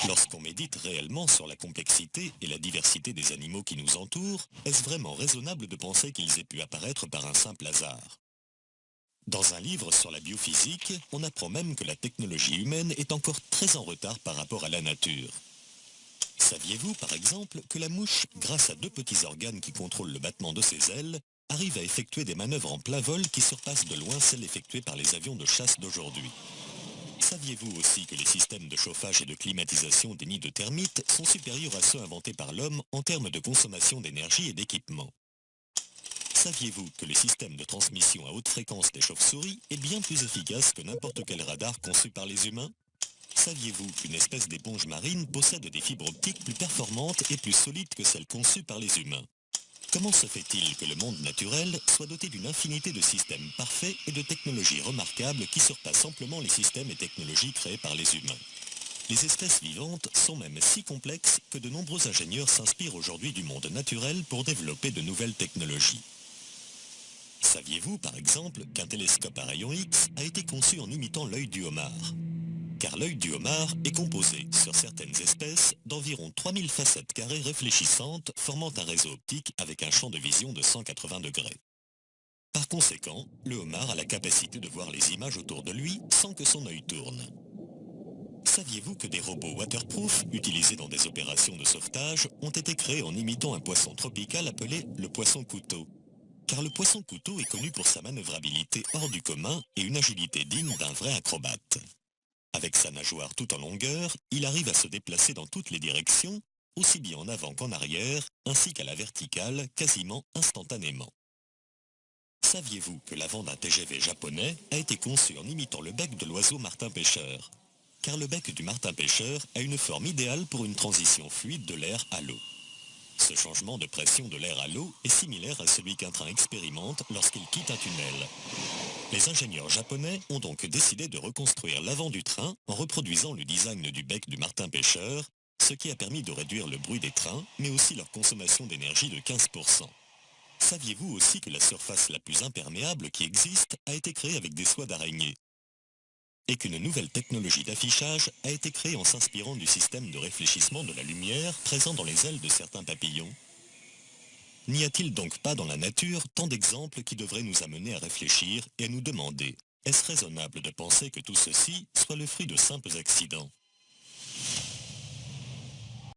Lorsqu'on médite réellement sur la complexité et la diversité des animaux qui nous entourent, est-ce vraiment raisonnable de penser qu'ils aient pu apparaître par un simple hasard? Dans un livre sur la biophysique, on apprend même que la technologie humaine est encore très en retard par rapport à la nature. Saviez-vous, par exemple, que la mouche, grâce à deux petits organes qui contrôlent le battement de ses ailes, arrive à effectuer des manœuvres en plein vol qui surpassent de loin celles effectuées par les avions de chasse d'aujourd'hui? Saviez-vous aussi que les systèmes de chauffage et de climatisation des nids de termites sont supérieurs à ceux inventés par l'homme en termes de consommation d'énergie et d'équipement? Saviez-vous que le système de transmission à haute fréquence des chauves-souris est bien plus efficace que n'importe quel radar conçu par les humains? Saviez-vous qu'une espèce d'éponge marine possède des fibres optiques plus performantes et plus solides que celles conçues par les humains? Comment se fait-il que le monde naturel soit doté d'une infinité de systèmes parfaits et de technologies remarquables qui surpassent amplement les systèmes et technologies créés par les humains? Les espèces vivantes sont même si complexes que de nombreux ingénieurs s'inspirent aujourd'hui du monde naturel pour développer de nouvelles technologies. Saviez-vous, par exemple, qu'un télescope à rayons X a été conçu en imitant l'œil du homard? Car l'œil du homard est composé, sur certaines espèces, d'environ 3000 facettes carrées réfléchissantes formant un réseau optique avec un champ de vision de 180 degrés. Par conséquent, le homard a la capacité de voir les images autour de lui sans que son œil tourne. Saviez-vous que des robots waterproof, utilisés dans des opérations de sauvetage, ont été créés en imitant un poisson tropical appelé le poisson-couteau? Car le poisson-couteau est connu pour sa manœuvrabilité hors du commun et une agilité digne d'un vrai acrobate. Avec sa nageoire tout en longueur, il arrive à se déplacer dans toutes les directions, aussi bien en avant qu'en arrière, ainsi qu'à la verticale, quasiment instantanément. Saviez-vous que l'avant d'un TGV japonais a été conçu en imitant le bec de l'oiseau martin-pêcheur? Car le bec du martin-pêcheur a une forme idéale pour une transition fluide de l'air à l'eau. Ce changement de pression de l'air à l'eau est similaire à celui qu'un train expérimente lorsqu'il quitte un tunnel. Les ingénieurs japonais ont donc décidé de reconstruire l'avant du train en reproduisant le design du bec du martin-pêcheur, ce qui a permis de réduire le bruit des trains, mais aussi leur consommation d'énergie de 15%. Saviez-vous aussi que la surface la plus imperméable qui existe a été créée avec des soies d'araignée? Et qu'une nouvelle technologie d'affichage a été créée en s'inspirant du système de réfléchissement de la lumière présent dans les ailes de certains papillons? N'y a-t-il donc pas dans la nature tant d'exemples qui devraient nous amener à réfléchir et à nous demander, est-ce raisonnable de penser que tout ceci soit le fruit de simples accidents?